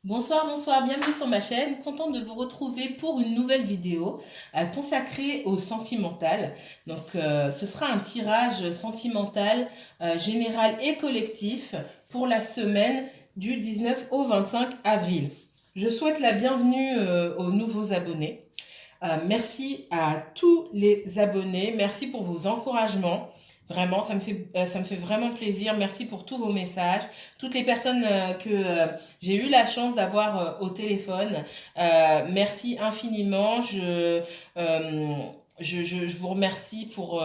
Bonsoir, bonsoir, bienvenue sur ma chaîne. Contente de vous retrouver pour une nouvelle vidéo consacrée au sentimental. Ce sera un tirage sentimental général et collectif pour la semaine du 19 au 25 avril. Je souhaite la bienvenue aux nouveaux abonnés. Merci à tous les abonnés. Merci pour vos encouragements. Vraiment, ça me fait vraiment plaisir. Merci pour tous vos messages. Toutes les personnes que j'ai eu la chance d'avoir au téléphone, merci infiniment. Je vous remercie pour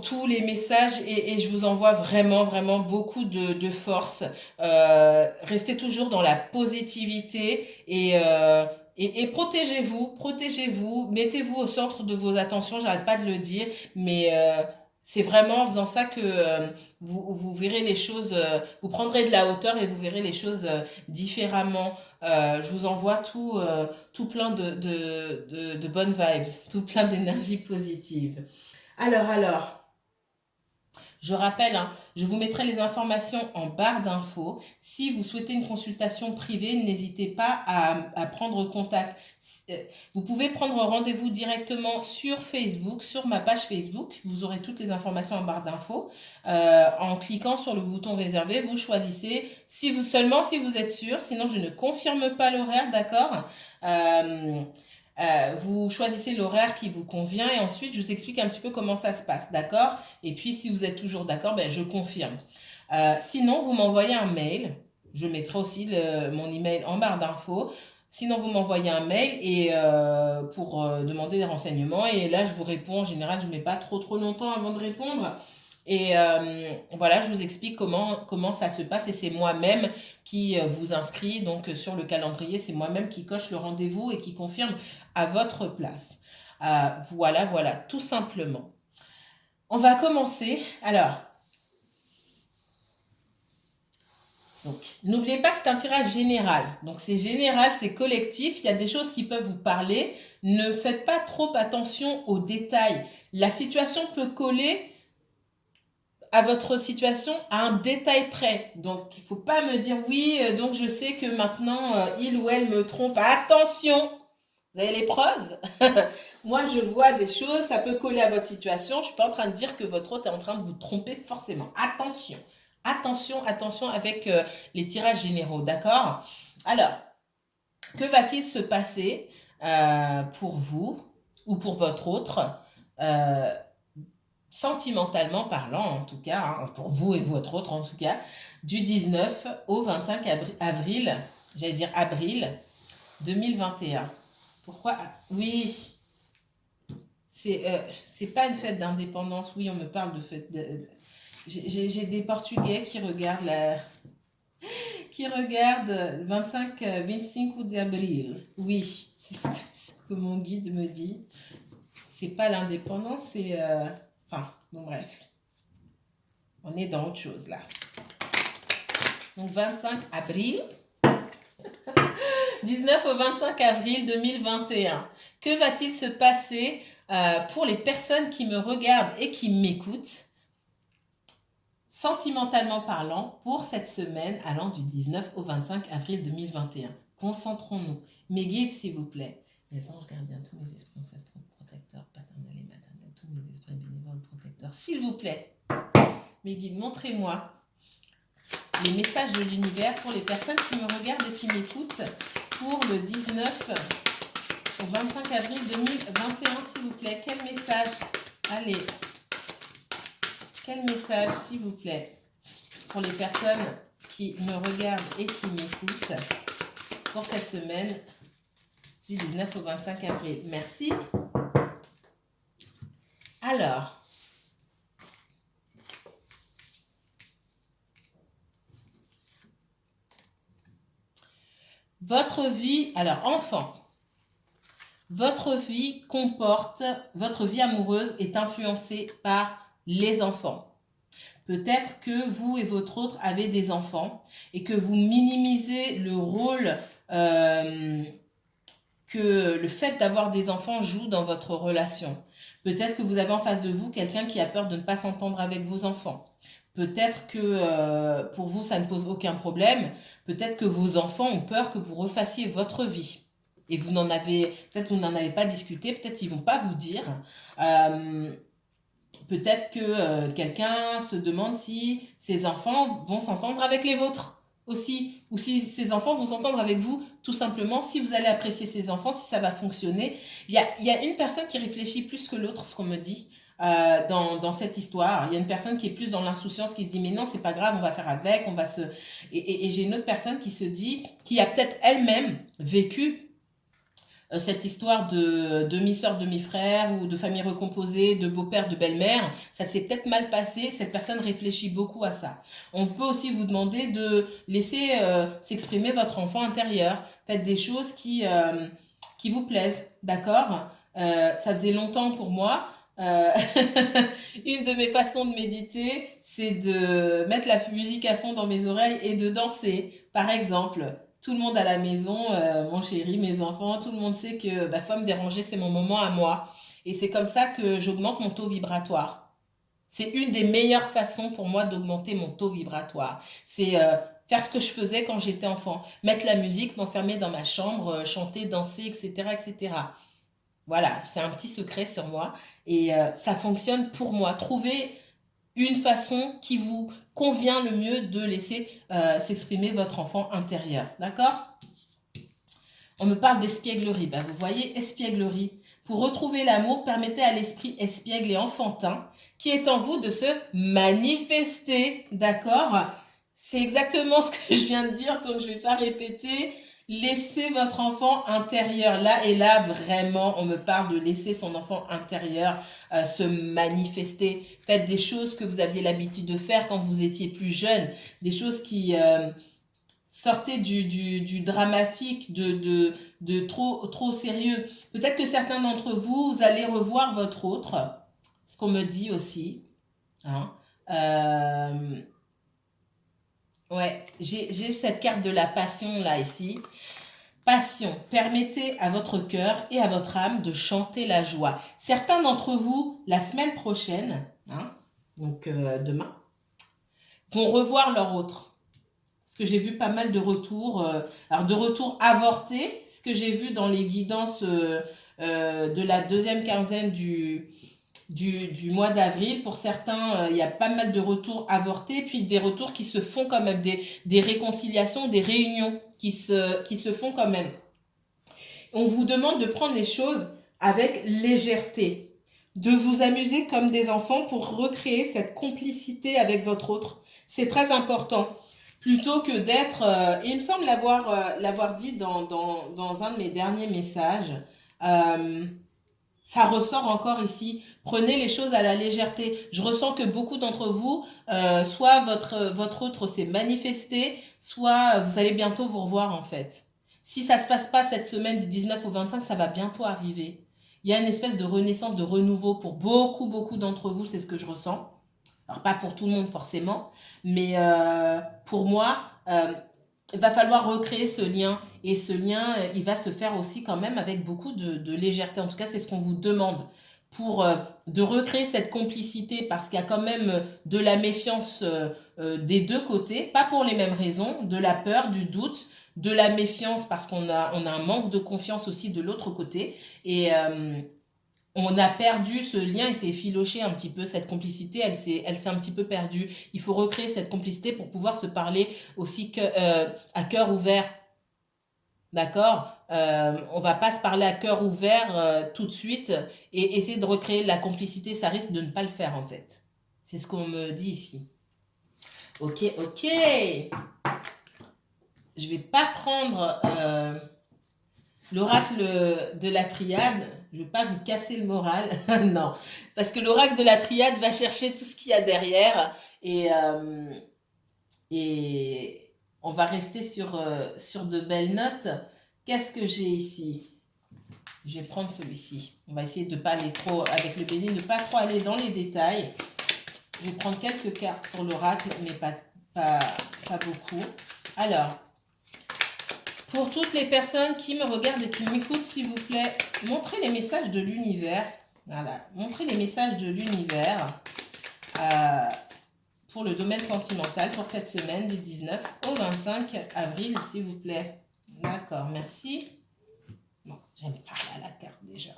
tous les messages et je vous envoie vraiment, vraiment beaucoup de force. Restez toujours dans la positivité et protégez-vous, protégez-vous, mettez-vous au centre de vos attentions, j'arrête pas de le dire, mais c'est vraiment en faisant ça que vous verrez les choses, vous prendrez de la hauteur et vous verrez les choses différemment. Je vous envoie tout plein de bonnes vibes, tout plein d'énergie positive. Alors, je rappelle, hein, je vous mettrai les informations en barre d'infos. Si vous souhaitez une consultation privée, n'hésitez pas à prendre contact. Vous pouvez prendre rendez-vous directement sur Facebook, sur ma page Facebook. Vous aurez toutes les informations en barre d'infos. En cliquant sur le bouton réservé, vous choisissez seulement si vous êtes sûr. Sinon, je ne confirme pas l'horaire, d'accord. Vous choisissez l'horaire qui vous convient et ensuite je vous explique un petit peu comment ça se passe, d'accord? Et puis si vous êtes toujours d'accord, ben, je confirme. Sinon, vous m'envoyez un mail. Je mettrai aussi mon email en barre d'infos. Sinon, vous m'envoyez un mail pour demander des renseignements. Et là, je vous réponds. En général, je ne mets pas trop longtemps avant de répondre. Et voilà, je vous explique comment ça se passe. Et c'est moi-même qui vous inscrit. Donc, sur le calendrier, c'est moi-même qui coche le rendez-vous et qui confirme à votre place. Voilà, tout simplement. On va commencer. Alors, n'oubliez pas que c'est un tirage général. Donc, c'est général, c'est collectif. Il y a des choses qui peuvent vous parler. Ne faites pas trop attention aux détails. La situation peut coller à votre situation à un détail près. Donc, il ne faut pas me dire oui, donc je sais que maintenant, il ou elle me trompe. Attention, vous avez les preuves. Moi, je vois des choses, ça peut coller à votre situation. Je ne suis pas en train de dire que votre hôte est en train de vous tromper forcément. Attention, attention avec les tirages généraux, d'accord? Alors, que va-t-il se passer pour vous ou pour votre autre euh, sentimentalement parlant, en tout cas, hein, pour vous et votre autre, en tout cas, du 19 au 25 avril, j'allais dire avril 2021. Pourquoi? Oui, c'est pas une fête d'indépendance. Oui, on me parle de fête. J'ai des Portugais qui regardent le 25 d'avril. Oui, c'est ce que mon guide me dit. C'est pas l'indépendance, c'est. Enfin, bon, bref. On est dans autre chose là. Donc 25 avril, 19 au 25 avril 2021. Que va-t-il se passer pour les personnes qui me regardent et qui m'écoutent, sentimentalement parlant, pour cette semaine allant du 19 au 25 avril 2021? Concentrons-nous. Mes guides, s'il vous plaît. Les anges gardiens, tous mes esprits ancestraux, protecteurs, paternels et maternels, tous mes esprits bénévoles, protecteurs, s'il vous plaît. Mes guides, montrez-moi les messages de l'univers pour les personnes qui me regardent et qui m'écoutent pour le 19 au 25 avril 2021, s'il vous plaît. Quel message? Allez, quel message, s'il vous plaît, pour les personnes qui me regardent et qui m'écoutent pour cette semaine du 19 au 25 avril. Merci. Alors, votre vie, alors enfant, votre vie amoureuse est influencée par les enfants. Peut-être que vous et votre autre avez des enfants et que vous minimisez le rôle que le fait d'avoir des enfants joue dans votre relation. Peut-être que vous avez en face de vous quelqu'un qui a peur de ne pas s'entendre avec vos enfants. Peut-être que pour vous, ça ne pose aucun problème. Peut-être que vos enfants ont peur que vous refassiez votre vie. Et vous n'en avez, peut-être vous n'en avez pas discuté, peut-être ils vont pas vous dire. Euh, Peut-être que quelqu'un se demande si ses enfants vont s'entendre avec les vôtres aussi, ou si ses enfants vont s'entendre avec vous, tout simplement, si vous allez apprécier ses enfants, si ça va fonctionner. Il y a une personne qui réfléchit plus que l'autre, ce qu'on me dit. Dans cette histoire, il y a une personne qui est plus dans l'insouciance, qui se dit mais non, c'est pas grave, on va faire avec, on va se. Et j'ai une autre personne qui se dit, qui a peut-être elle-même vécu cette histoire de demi-sœur, demi-frère ou de famille recomposée, de beau-père, de belle-mère, ça s'est peut-être mal passé, cette personne réfléchit beaucoup à ça. On peut aussi vous demander de laisser s'exprimer votre enfant intérieur. Faites des choses qui vous plaisent, d'accord. Ça faisait longtemps pour moi. Euh, une de mes façons de méditer, c'est de mettre la musique à fond dans mes oreilles et de danser. Par exemple, tout le monde à la maison, mon chéri, mes enfants, tout le monde sait que bah, faut me déranger, c'est mon moment à moi. Et c'est comme ça que j'augmente mon taux vibratoire. C'est une des meilleures façons pour moi d'augmenter mon taux vibratoire. C'est faire ce que je faisais quand j'étais enfant. Mettre la musique, m'enfermer dans ma chambre, chanter, danser, etc., etc. Voilà, c'est un petit secret sur moi. Et ça fonctionne pour moi. Trouvez une façon qui vous convient le mieux de laisser s'exprimer votre enfant intérieur. D'accord? On me parle d'espièglerie. Ben, vous voyez, espièglerie. Pour retrouver l'amour, permettez à l'esprit espiègle et enfantin qui est en vous de se manifester. D'accord? C'est exactement ce que je viens de dire, donc je ne vais pas répéter. Laissez votre enfant intérieur. Là et là, vraiment, on me parle de laisser son enfant intérieur se manifester. Faites des choses que vous aviez l'habitude de faire quand vous étiez plus jeune. Des choses qui sortaient du dramatique, de trop sérieux. Peut-être que certains d'entre vous, vous allez revoir votre autre. Ce qu'on me dit aussi. Hein. Ouais, j'ai cette carte de la passion là ici. Passion, permettez à votre cœur et à votre âme de chanter la joie. Certains d'entre vous, la semaine prochaine, hein, donc demain, vont revoir leur autre. Parce que j'ai vu pas mal de retours, alors de retours avortés, ce que j'ai vu dans les guidances de la deuxième quinzaine du mois d'avril. Pour certains, il y a pas mal de retours avortés, puis des retours qui se font quand même, des réconciliations, des réunions qui se font quand même. On vous demande de prendre les choses avec légèreté, de vous amuser comme des enfants pour recréer cette complicité avec votre autre. C'est très important. Plutôt que d'être, et il me semble l'avoir dit dans un de mes derniers messages, euh, ça ressort encore ici. Prenez les choses à la légèreté. Je ressens que beaucoup d'entre vous, soit votre autre s'est manifesté, soit vous allez bientôt vous revoir en fait. Si ça ne se passe pas cette semaine du 19 au 25, ça va bientôt arriver. Il y a une espèce de renaissance, de renouveau pour beaucoup d'entre vous, c'est ce que je ressens. Alors pas pour tout le monde forcément, mais pour moi, il va falloir recréer ce lien. Et ce lien, il va se faire aussi quand même avec beaucoup de légèreté. En tout cas, c'est ce qu'on vous demande pour de recréer cette complicité parce qu'il y a quand même de la méfiance des deux côtés, pas pour les mêmes raisons, de la peur, du doute, de la méfiance parce on a un manque de confiance aussi de l'autre côté. Et on a perdu ce lien, il s'est effiloché un petit peu, cette complicité, elle s'est un petit peu perdue. Il faut recréer cette complicité pour pouvoir se parler aussi à cœur ouvert. D'accord. On va pas se parler à cœur ouvert tout de suite et essayer de recréer la complicité, ça risque de ne pas le faire en fait. C'est ce qu'on me dit ici. Ok, ok. Je vais pas prendre l'oracle de la triade. Je ne vais pas vous casser le moral. Non. Parce que l'oracle de la triade va chercher tout ce qu'il y a derrière et on va rester sur de belles notes. Qu'est-ce que j'ai ici? Je vais prendre celui-ci. On va essayer de ne pas aller trop, avec le béni, ne pas trop aller dans les détails. Je vais prendre quelques cartes sur l'oracle, mais pas beaucoup. Alors, pour toutes les personnes qui me regardent et qui m'écoutent, s'il vous plaît, montrez les messages de l'univers. Voilà, montrez les messages de l'univers pour le domaine sentimental pour cette semaine du 19 au 25 avril, s'il vous plaît. D'accord, merci. Bon, j'aime pas là, la carte déjà.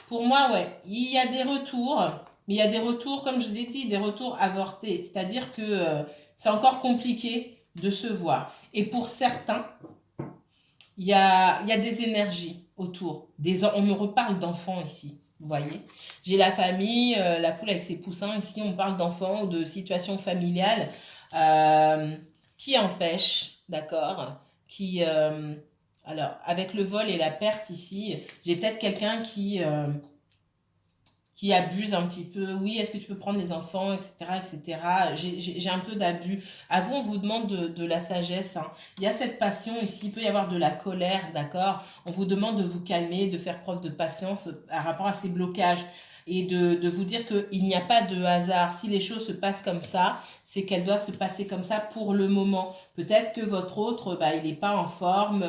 Pour moi, ouais, il y a des retours, mais il y a des retours, comme je vous ai dit, des retours avortés. C'est-à-dire que c'est encore compliqué de se voir. Et pour certains, il y a des énergies autour. On me reparle d'enfants ici, vous voyez. J'ai la famille, la poule avec ses poussins. Ici, on parle d'enfants ou de situations familiales euh, qui empêchent, d'accord, alors, avec le vol et la perte ici, j'ai peut-être quelqu'un qui abuse un petit peu. Oui, est-ce que tu peux prendre les enfants, etc., etc. J'ai un peu d'abus. À vous, on vous demande de la sagesse, hein. Il y a cette passion ici, il peut y avoir de la colère, d'accord. On vous demande de vous calmer, de faire preuve de patience par rapport à ces blocages et de vous dire qu'il n'y a pas de hasard. Si les choses se passent comme ça, c'est qu'elles doivent se passer comme ça pour le moment. Peut-être que votre autre, bah, il n'est pas en forme,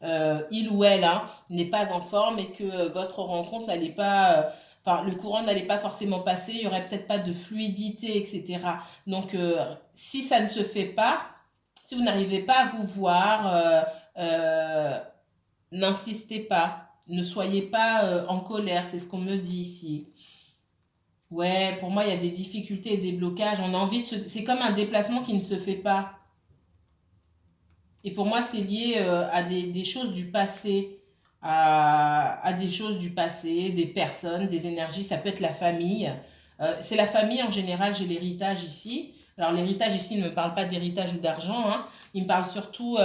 il ou elle hein, n'est pas en forme et que votre rencontre n'allait pas enfin, le courant n'allait pas forcément passer, il n'y aurait peut-être pas de fluidité, etc. Donc, si ça ne se fait pas, si vous n'arrivez pas à vous voir, euh, n'insistez pas, ne soyez pas en colère, c'est ce qu'on me dit ici. Ouais, pour moi, il y a des difficultés et des blocages. On a envie de se... C'est comme un déplacement qui ne se fait pas. Et pour moi, c'est lié à des choses du passé, à des choses du passé, des personnes, des énergies. Ça peut être la famille. C'est la famille en général, j'ai l'héritage ici. Alors l'héritage ici ne me parle pas d'héritage ou d'argent, hein. Il me parle surtout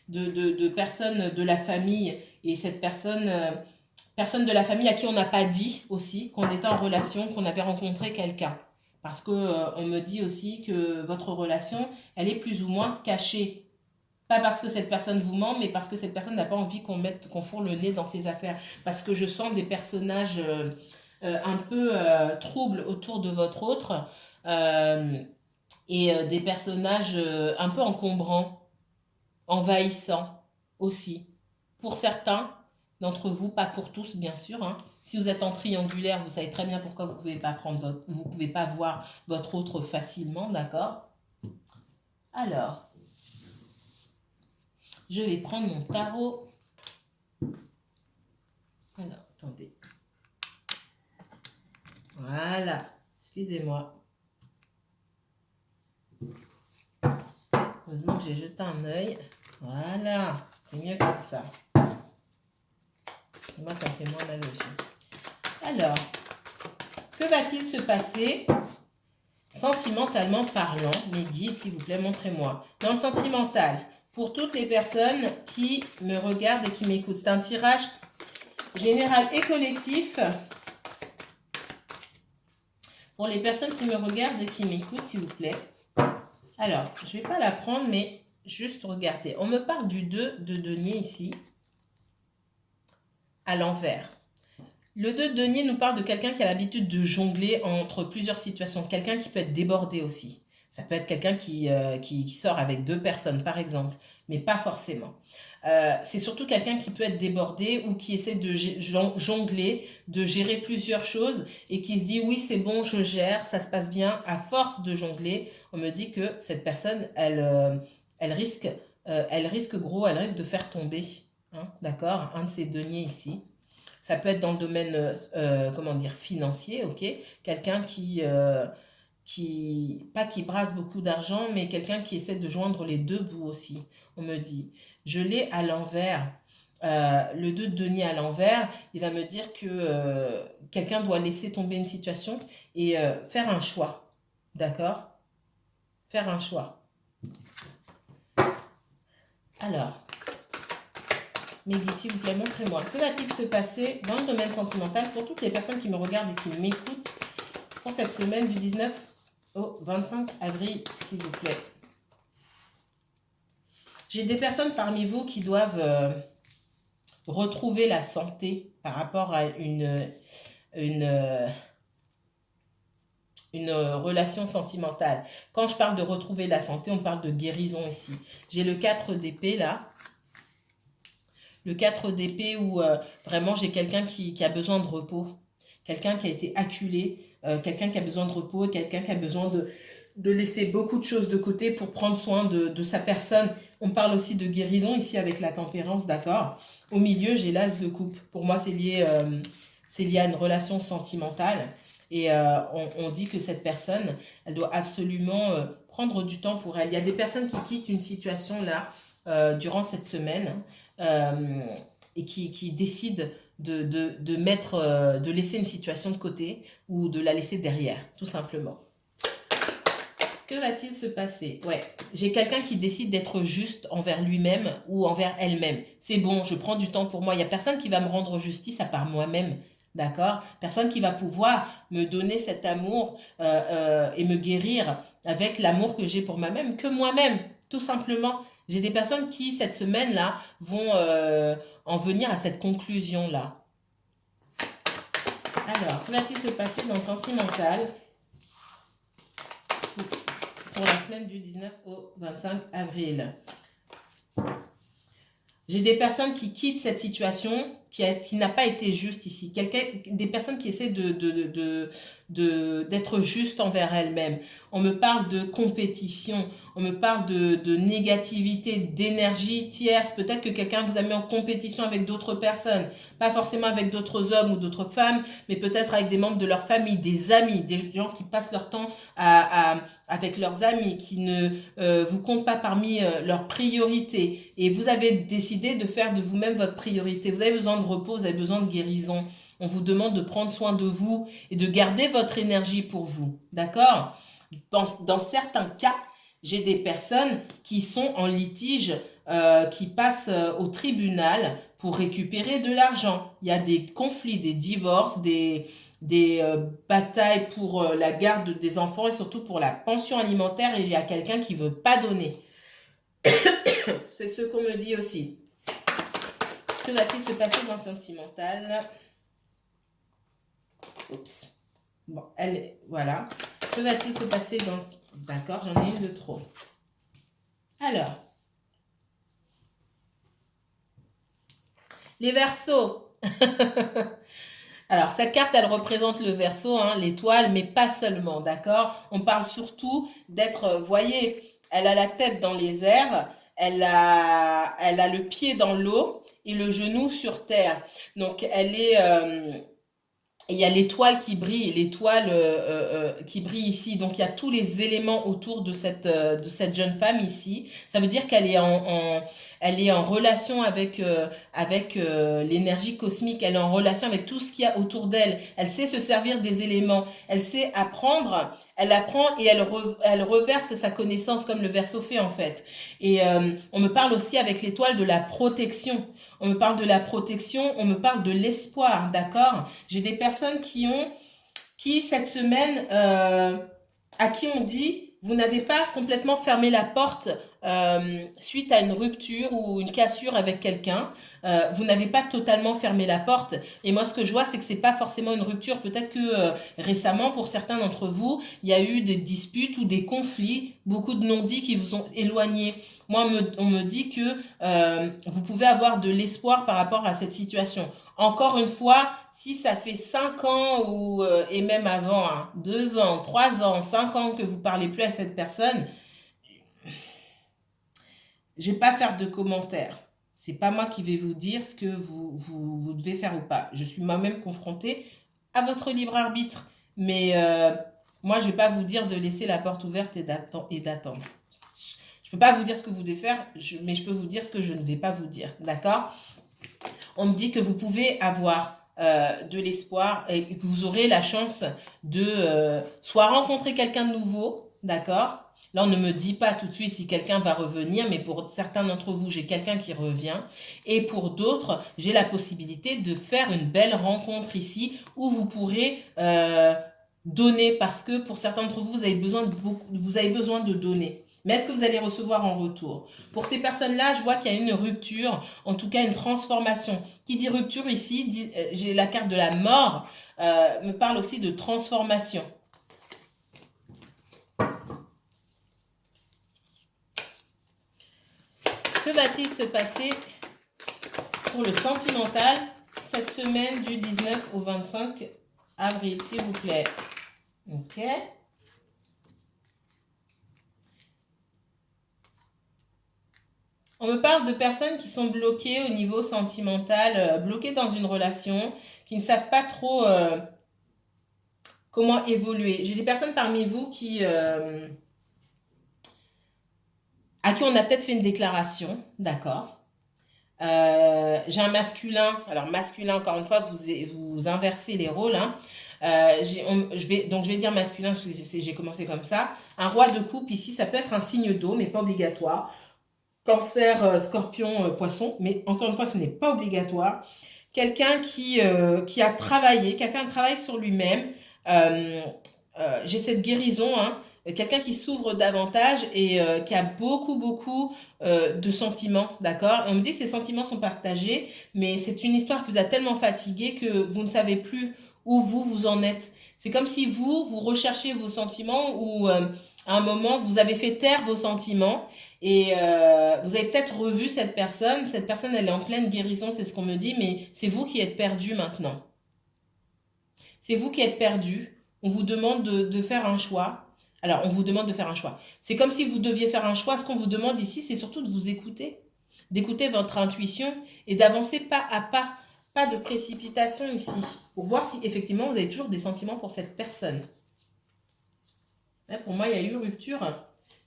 de personnes de la famille. Et cette personne de la famille à qui on n'a pas dit aussi qu'on était en relation, qu'on avait rencontré quelqu'un. Parce que on me dit aussi que votre relation, elle est plus ou moins cachée. Pas parce que cette personne vous ment, mais parce que cette personne n'a pas envie qu'on fourre le nez dans ses affaires. Parce que je sens des personnages un peu troubles autour de votre autre euh, et des personnages un peu encombrants, envahissants aussi. Pour certains d'entre vous, pas pour tous bien sûr, hein. Si vous êtes en triangulaire, vous savez très bien pourquoi vous ne pouvez pas vous pouvez pas voir votre autre facilement, d'accord? Alors, je vais prendre mon tarot. Alors, attendez. Voilà. Excusez-moi. Heureusement que j'ai jeté un œil. Voilà. C'est mieux comme ça. Et moi, ça me fait moins mal aussi. Alors, que va-t-il se passer sentimentalement parlant? Mes guides, s'il vous plaît, montrez-moi. Dans le sentimental, pour toutes les personnes qui me regardent et qui m'écoutent, c'est un tirage général et collectif. Pour les personnes qui me regardent et qui m'écoutent, s'il vous plaît. Alors, je ne vais pas la prendre, mais juste regarder. On me parle du 2 de denier ici, à l'envers. Le 2 de denier nous parle de quelqu'un qui a l'habitude de jongler entre plusieurs situations. Quelqu'un qui peut être débordé aussi. Ça peut être quelqu'un qui sort avec deux personnes, par exemple, mais pas forcément. C'est surtout quelqu'un qui peut être débordé ou qui essaie de jongler, de gérer plusieurs choses et qui se dit oui, c'est bon, je gère, ça se passe bien. À force de jongler, on me dit que cette personne, elle risque gros, elle risque de faire tomber. Hein, d'accord? Un de ces deniers ici. Ça peut être dans le domaine, comment dire, financier, ok? Quelqu'un pas qui brasse beaucoup d'argent, mais quelqu'un qui essaie de joindre les deux bouts aussi. On me dit, je l'ai à l'envers. Le 2 de denier à l'envers, il va me dire que quelqu'un doit laisser tomber une situation et faire un choix. D'accord? Faire un choix. Alors, mes guides, s'il vous plaît, montrez-moi. Que va-t-il se passer dans le domaine sentimental pour toutes les personnes qui me regardent et qui m'écoutent pour cette semaine du 19 au 25 avril, s'il vous plaît? J'ai des personnes parmi vous qui doivent retrouver la santé par rapport à une relation sentimentale. Quand je parle de retrouver la santé, on parle de guérison ici. J'ai le 4 d'épée là. Le 4 d'épée où vraiment j'ai quelqu'un qui a besoin de repos. Quelqu'un qui a été acculé, quelqu'un qui a besoin de repos, quelqu'un qui a besoin de laisser beaucoup de choses de côté pour prendre soin de sa personne. On parle aussi de guérison ici avec la tempérance, d'accord? Au milieu, j'ai l'as de coupe. Pour moi, c'est lié à une relation sentimentale. Et on dit que cette personne, elle doit absolument prendre du temps pour elle. Il y a des personnes qui quittent une situation là durant cette semaine euh, et qui décident de laisser une situation de côté ou de la laisser derrière, tout simplement. Que va-t-il se passer? Ouais, j'ai quelqu'un qui décide d'être juste envers lui-même ou envers elle-même. C'est bon, je prends du temps pour moi. Il n'y a personne qui va me rendre justice à part moi-même. D'accord? Personne qui va pouvoir me donner cet amour et me guérir avec l'amour que j'ai pour moi-même que moi-même, tout simplement. J'ai des personnes qui, cette semaine-là, vont en venir à cette conclusion-là. Alors, que va-t-il se passer dans le sentimental pour la semaine du 19 au 25 avril? J'ai des personnes qui quittent cette situation qui n'a pas été juste ici. Des personnes qui essaient d'être justes envers elles-mêmes. On me parle de compétition, on me parle de négativité, d'énergie tierce. Peut-être que quelqu'un vous a mis en compétition avec d'autres personnes. Pas forcément avec d'autres hommes ou d'autres femmes, mais peut-être avec des membres de leur famille, des amis, des gens qui passent leur temps avec leurs amis, qui ne vous comptent pas parmi leurs priorités. Et vous avez décidé de faire de vous-même votre priorité. Vous avez besoin de repos, vous avez besoin de guérison. On vous demande de prendre soin de vous et de garder votre énergie pour vous. D'accord? Dans certains cas, j'ai des personnes qui sont en litige, qui passent au tribunal pour récupérer de l'argent. Il y a des conflits, des divorces, des batailles pour la garde des enfants et surtout pour la pension alimentaire et il y a quelqu'un qui ne veut pas donner. C'est ce qu'on me dit aussi. Que va-t-il se passer dans le sentimental? Oups. Bon, voilà. Que va-t-il se passer dans... D'accord, j'en ai une de trop. Alors. Les Verseaux. Alors, cette carte, elle représente le Verseau, hein, l'étoile, mais pas seulement, d'accord? On parle surtout d'être, voyez, elle a la tête dans les airs, elle a le pied dans l'eau et le genou sur terre. Donc, il y a l'étoile qui brille, qui brille ici. Donc, il y a tous les éléments autour de cette jeune femme ici. Ça veut dire qu'elle est elle est en relation avec l'énergie cosmique. Elle est en relation avec tout ce qu'il y a autour d'elle. Elle sait se servir des éléments. Elle sait apprendre. Elle apprend et elle reverse sa connaissance comme le Verseau fait en fait. Et on me parle aussi avec l'étoile de la protection. On me parle de la protection, on me parle de l'espoir, d'accord? J'ai des personnes qui cette semaine, à qui on dit, vous n'avez pas complètement fermé la porte suite à une rupture ou une cassure avec quelqu'un. Vous n'avez pas totalement fermé la porte. Et moi, ce que je vois, c'est que c'est pas forcément une rupture. Peut-être que récemment, pour certains d'entre vous, il y a eu des disputes ou des conflits, beaucoup de non-dits qui vous ont éloignés. Moi, on me dit que vous pouvez avoir de l'espoir par rapport à cette situation. Encore une fois, si ça fait 5 ans et même avant, hein, 2 ans, 3 ans, 5 ans que vous parlez plus à cette personne, je vais pas faire de commentaires. C'est pas moi qui vais vous dire ce que vous devez faire ou pas. Je suis moi-même confrontée à votre libre arbitre. Mais moi, je vais pas vous dire de laisser la porte ouverte et d'attendre. Je peux pas vous dire ce que vous devez faire, mais je peux vous dire ce que je ne vais pas vous dire. D'accord? On me dit que vous pouvez avoir de l'espoir et que vous aurez la chance de soit rencontrer quelqu'un de nouveau, d'accord? Là, on ne me dit pas tout de suite si quelqu'un va revenir, mais pour certains d'entre vous, j'ai quelqu'un qui revient. Et pour d'autres, j'ai la possibilité de faire une belle rencontre ici où vous pourrez donner parce que pour certains d'entre vous, vous avez besoin de donner. Mais est-ce que vous allez recevoir en retour? Pour ces personnes-là, je vois qu'il y a une rupture, en tout cas une transformation. Qui dit rupture ici, j'ai la carte de la mort, me parle aussi de transformation. Que va-t-il se passer pour le sentimental, cette semaine du 19 au 25 avril, s'il vous plaît. Ok. On me parle de personnes qui sont bloquées au niveau sentimental, bloquées dans une relation, qui ne savent pas trop comment évoluer. J'ai des personnes parmi vous à qui on a peut-être fait une déclaration, d'accord. J'ai un masculin, alors masculin, encore une fois, vous inversez les rôles, hein. Je vais dire masculin, parce que j'ai commencé comme ça. Un roi de coupe ici, ça peut être un signe d'eau, mais pas obligatoire. Cancer, scorpion, poisson, mais encore une fois, ce n'est pas obligatoire. Quelqu'un qui a travaillé, qui a fait un travail sur lui-même. J'ai cette guérison, hein. Quelqu'un qui s'ouvre davantage et qui a beaucoup de sentiments, d'accord? Et on me dit que ces sentiments sont partagés, mais c'est une histoire qui vous a tellement fatigué que vous ne savez plus où vous en êtes. C'est comme si vous recherchez vos sentiments ou à un moment, vous avez fait taire vos sentiments et vous avez peut-être revu cette personne. Cette personne, elle est en pleine guérison, c'est ce qu'on me dit, mais c'est vous qui êtes perdu maintenant. C'est vous qui êtes perdu. On vous demande de faire un choix. Alors, on vous demande de faire un choix. C'est comme si vous deviez faire un choix. Ce qu'on vous demande ici, c'est surtout de vous écouter, d'écouter votre intuition et d'avancer pas à pas. Pas de précipitation ici, pour voir si effectivement vous avez toujours des sentiments pour cette personne. Pour moi, il y a eu rupture.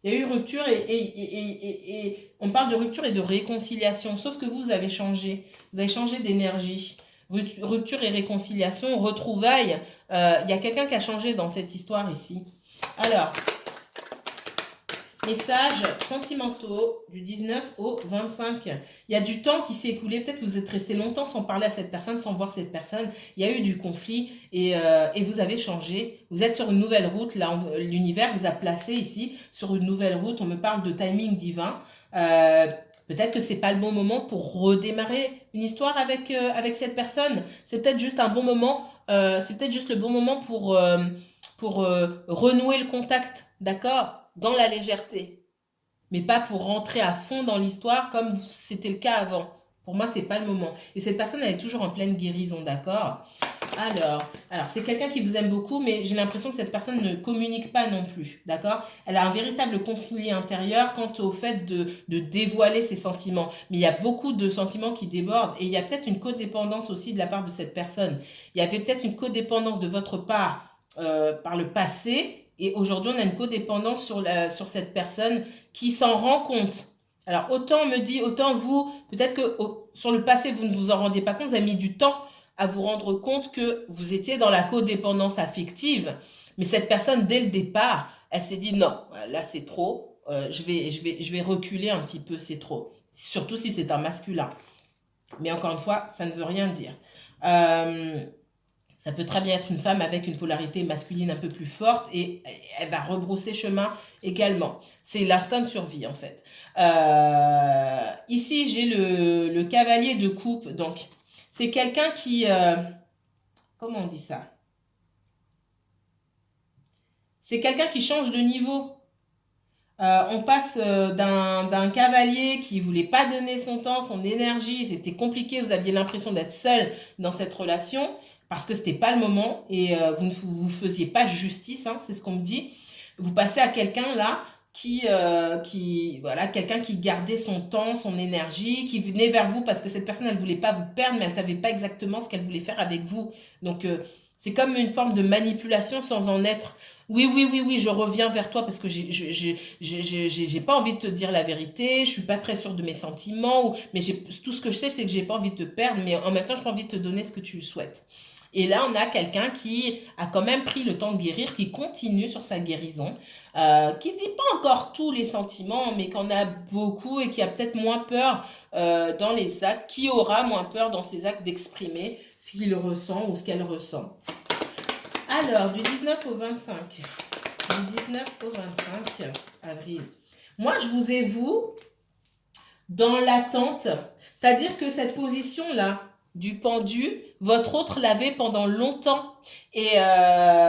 Il y a eu rupture et on parle de rupture et de réconciliation. Sauf que vous avez changé. Vous avez changé d'énergie. Rupture et réconciliation, retrouvailles. Il y a quelqu'un qui a changé dans cette histoire ici. Alors, messages sentimentaux du 19 au 25. Il y a du temps qui s'est écoulé. Peut-être que vous êtes resté longtemps sans parler à cette personne, sans voir cette personne. Il y a eu du conflit et vous avez changé. Vous êtes sur une nouvelle route. Là, l'univers vous a placé ici sur une nouvelle route. On me parle de timing divin. Peut-être que c'est pas le bon moment pour redémarrer une histoire avec cette personne. C'est peut-être juste un bon moment. C'est peut-être juste le bon moment pour renouer le contact, d'accord? Dans la légèreté, mais pas pour rentrer à fond dans l'histoire comme c'était le cas avant. Pour moi, c'est pas le moment. Et cette personne, elle est toujours en pleine guérison, d'accord? Alors c'est quelqu'un qui vous aime beaucoup, mais j'ai l'impression que cette personne ne communique pas non plus, d'accord? Elle a un véritable conflit intérieur quant au fait de dévoiler ses sentiments. Mais il y a beaucoup de sentiments qui débordent et il y a peut-être une codépendance aussi de la part de cette personne. Il y avait peut-être une codépendance de votre part par le passé et aujourd'hui on a une codépendance sur cette personne qui s'en rend compte. Alors autant on me dit, autant vous, peut-être que sur le passé vous ne vous en rendiez pas compte, vous avez mis du temps à vous rendre compte que vous étiez dans la codépendance affective, mais cette personne dès le départ, elle s'est dit non, là c'est trop, je vais reculer un petit peu, c'est trop. Surtout si c'est un masculin. Mais encore une fois, ça ne veut rien dire. Ça peut très bien être une femme avec une polarité masculine un peu plus forte et elle va rebrousser chemin également. C'est l'instinct de survie en fait. Ici, j'ai le cavalier de coupe. Donc, c'est quelqu'un qui... comment on dit ça? C'est quelqu'un qui change de niveau. On passe d'un cavalier qui voulait pas donner son temps, son énergie, c'était compliqué, vous aviez l'impression d'être seul dans cette relation parce que c'était pas le moment et vous ne vous faisiez pas justice, hein, c'est ce qu'on me dit. Vous passez à quelqu'un là voilà, quelqu'un qui gardait son temps, son énergie, qui venait vers vous parce que cette personne elle voulait pas vous perdre, mais elle savait pas exactement ce qu'elle voulait faire avec vous. Donc c'est comme une forme de manipulation sans en être. Oui, je reviens vers toi parce que j'ai pas envie de te dire la vérité, je suis pas très sûre de mes sentiments, mais tout ce que je sais, c'est que j'ai pas envie de te perdre, mais en même temps, j'ai pas envie de te donner ce que tu souhaites. Et là, on a quelqu'un qui a quand même pris le temps de guérir, qui continue sur sa guérison, qui dit pas encore tous les sentiments, mais qu'en a beaucoup et qui a peut-être moins peur dans les actes, qui aura moins peur dans ses actes d'exprimer ce qu'il ressent ou ce qu'elle ressent. Alors, du 19 au 25. Du 19 au 25 avril. Moi, je vous ai, vous, dans l'attente. C'est-à-dire que cette position-là, du pendu, votre autre l'avait pendant longtemps. Et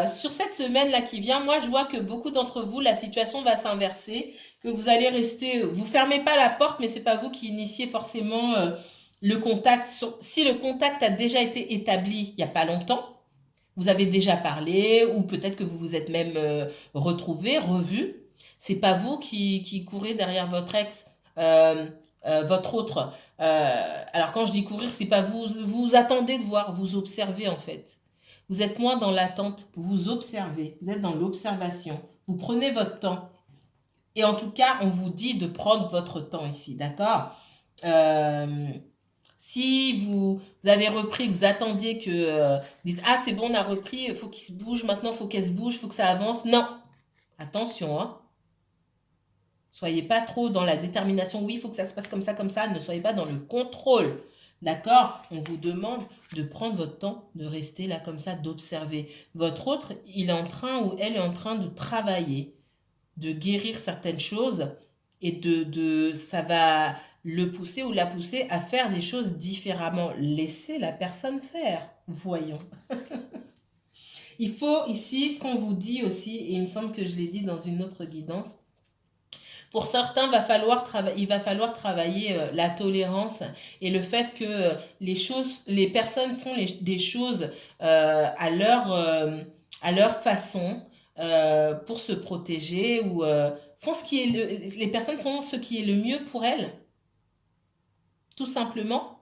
sur cette semaine-là qui vient, moi, je vois que beaucoup d'entre vous, la situation va s'inverser, que vous allez rester... Vous fermez pas la porte, mais c'est pas vous qui initiez forcément... le contact, si le contact a déjà été établi il n'y a pas longtemps, vous avez déjà parlé, ou peut-être que vous vous êtes même retrouvé, revu. C'est pas vous qui courez derrière votre ex, euh, votre autre. Alors quand je dis courir, c'est pas vous, vous attendez de voir, vous observez en fait. Vous êtes moins dans l'attente, vous observez, vous êtes dans l'observation. Vous prenez votre temps. Et en tout cas, on vous dit de prendre votre temps ici, d'accord? Euh, Si vous avez repris, vous attendiez que... dites, ah, c'est bon, on a repris, il faut qu'il se bouge maintenant, il faut qu'elle se bouge, il faut que ça avance. Non, attention, hein. Soyez pas trop dans la détermination, oui, il faut que ça se passe comme ça, comme ça. Ne soyez pas dans le contrôle, d'accord? On vous demande de prendre votre temps, de rester là comme ça, d'observer. Votre autre, il est en train ou elle est en train de travailler, de guérir certaines choses et ça va le pousser ou la pousser à faire des choses différemment. Laissez la personne faire. Voyons. Il faut ici, ce qu'on vous dit aussi, et il me semble que je l'ai dit dans une autre guidance, pour certains, il va falloir travailler la tolérance et le fait que les personnes font des choses à leur façon pour se protéger ou font ce qui est les personnes font ce qui est le mieux pour elles, tout simplement.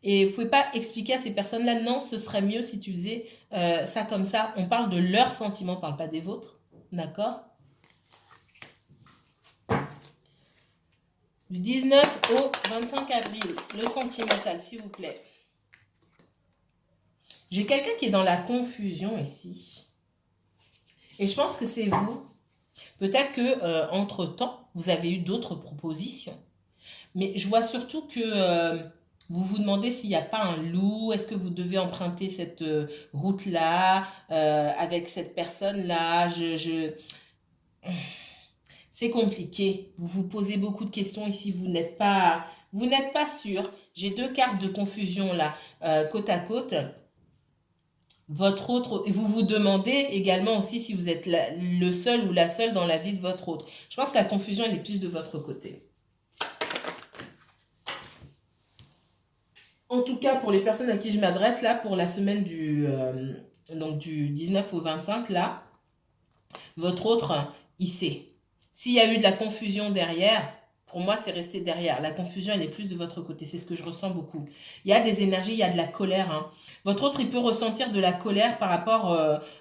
Et vous ne pouvez pas expliquer à ces personnes-là, non, ce serait mieux si tu faisais ça comme ça. On parle de leurs sentiments, on ne parle pas des vôtres. D'accord? Du 19 au 25 avril, le sentimental, s'il vous plaît. J'ai quelqu'un qui est dans la confusion ici. Et je pense que c'est vous. Peut-être que entre-temps, vous avez eu d'autres propositions. Mais je vois surtout que vous vous demandez s'il n'y a pas un loup. Est-ce que vous devez emprunter cette route-là avec cette personne-là? C'est compliqué. Vous vous posez beaucoup de questions ici. Vous n'êtes pas sûr. J'ai deux cartes de confusion là, côte à côte. Votre autre, et vous vous demandez également aussi si vous êtes le seul ou la seule dans la vie de votre autre. Je pense que la confusion, elle est plus de votre côté. En tout cas, pour les personnes à qui je m'adresse, là, pour la semaine donc du 19 au 25, là, votre autre, il sait. S'il y a eu de la confusion derrière, pour moi, c'est resté derrière. La confusion, elle est plus de votre côté. C'est ce que je ressens beaucoup. Il y a des énergies, il y a de la colère, hein. Votre autre, il peut ressentir de la colère par rapport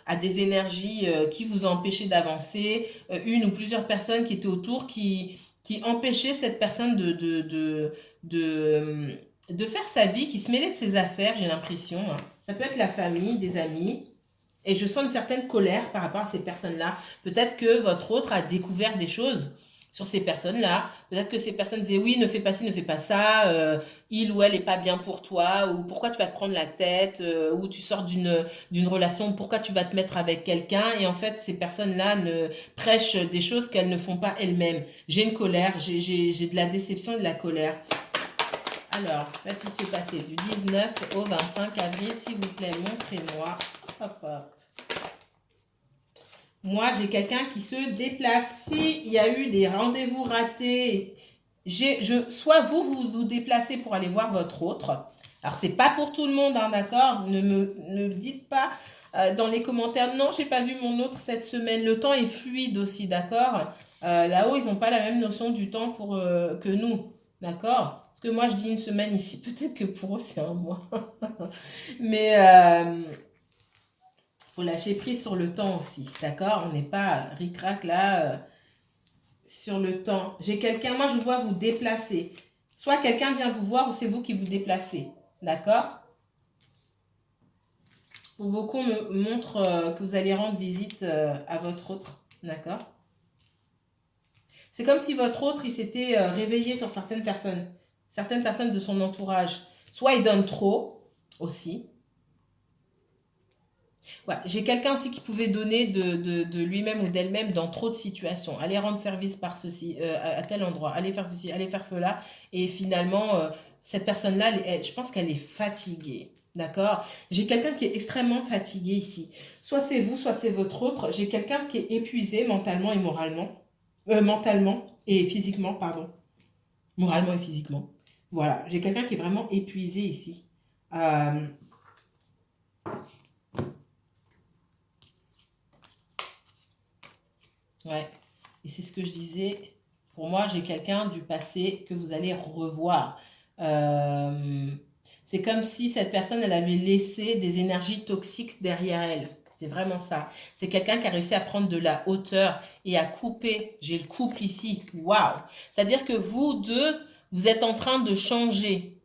à des énergies qui vous ont empêché d'avancer, une ou plusieurs personnes qui étaient autour qui empêchaient cette personne de faire sa vie, qui se mêlait de ses affaires, j'ai l'impression, hein. Ça peut être la famille, des amis. Et je sens une certaine colère par rapport à ces personnes-là. Peut-être que votre autre a découvert des choses sur ces personnes-là. Peut-être que ces personnes disaient oui, ne fais pas ci, ne fais pas ça, il ou elle n'est pas bien pour toi, ou pourquoi tu vas te prendre la tête, ou tu sors d'une relation, pourquoi tu vas te mettre avec quelqu'un. Et en fait, ces personnes-là ne prêchent des choses qu'elles ne font pas elles-mêmes. J'ai une colère, j'ai de la déception et de la colère. Alors, là, qui s'est passé du 19 au 25 avril, s'il vous plaît, montrez-moi. Hop, hop. Moi, j'ai quelqu'un qui se déplace. S'il y a eu des rendez-vous ratés, soit vous déplacez pour aller voir votre autre. Alors, c'est pas pour tout le monde, hein, d'accord? Ne me dites pas dans les commentaires, non, j'ai pas vu mon autre cette semaine. Le temps est fluide aussi, d'accord? Là-haut, ils n'ont pas la même notion du temps que nous, d'accord? Parce que moi, je dis une semaine ici. Peut-être que pour eux, c'est un mois. Mais faut lâcher prise sur le temps aussi, d'accord? On n'est pas ric-rac là sur le temps. J'ai quelqu'un, moi je vois vous déplacer. Soit quelqu'un vient vous voir ou c'est vous qui vous déplacez, d'accord? Beaucoup me montrent que vous allez rendre visite à votre autre, d'accord? C'est comme si votre autre, il s'était réveillé sur certaines personnes de son entourage. Soit il donne trop aussi. Ouais, j'ai quelqu'un aussi qui pouvait donner de lui-même ou d'elle-même dans trop de situations. Aller rendre service par ceci, à tel endroit, aller faire ceci, aller faire cela. Et finalement, cette personne-là, je pense qu'elle est fatiguée. D'accord? J'ai quelqu'un qui est extrêmement fatigué ici. Soit c'est vous, soit c'est votre autre. J'ai quelqu'un qui est épuisé mentalement et moralement. Mentalement et physiquement, pardon. Moralement et physiquement. Voilà, j'ai quelqu'un qui est vraiment épuisé ici. Euh, ouais, et c'est ce que je disais. Pour moi, j'ai quelqu'un du passé que vous allez revoir. Euh, c'est comme si cette personne, elle avait laissé des énergies toxiques derrière elle. C'est vraiment ça. C'est quelqu'un qui a réussi à prendre de la hauteur et à couper. J'ai le couple ici. Waouh! C'est-à-dire que vous deux, vous êtes en train de changer.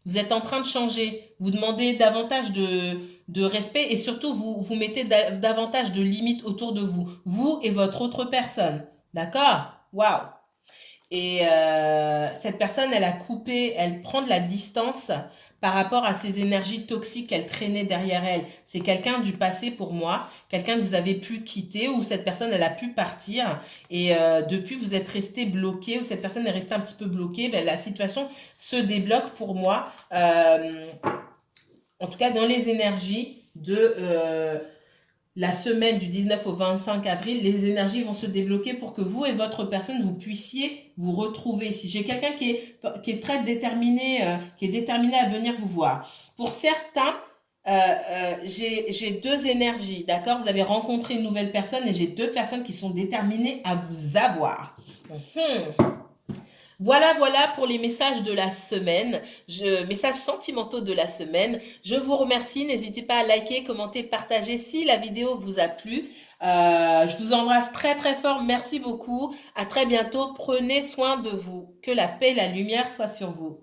Vous êtes en train de changer. Vous demandez davantage de respect et surtout vous mettez davantage de limites autour de vous. Vous et votre autre personne. D'accord? Waouh! Et cette personne, elle a coupé, elle prend de la distance par rapport à ces énergies toxiques qu'elle traînait derrière elle. C'est quelqu'un du passé pour moi, quelqu'un que vous avez pu quitter ou cette personne, elle a pu partir et depuis, vous êtes resté bloqué ou cette personne est restée un petit peu bloquée. Ben, la situation se débloque pour moi, en tout cas dans les énergies de la semaine du 19 au 25 avril, les énergies vont se débloquer pour que vous et votre personne, vous puissiez vous retrouver. Si j'ai quelqu'un qui est très déterminé, qui est déterminé à venir vous voir. Pour certains, j'ai deux énergies, d'accord? Vous avez rencontré une nouvelle personne et j'ai deux personnes qui sont déterminées à vous avoir. Voilà, voilà pour les messages de la semaine, messages sentimentaux de la semaine. Je vous remercie. N'hésitez pas à liker, commenter, partager si la vidéo vous a plu. Je vous embrasse très très fort. Merci beaucoup. À très bientôt. Prenez soin de vous. Que la paix et la lumière soient sur vous.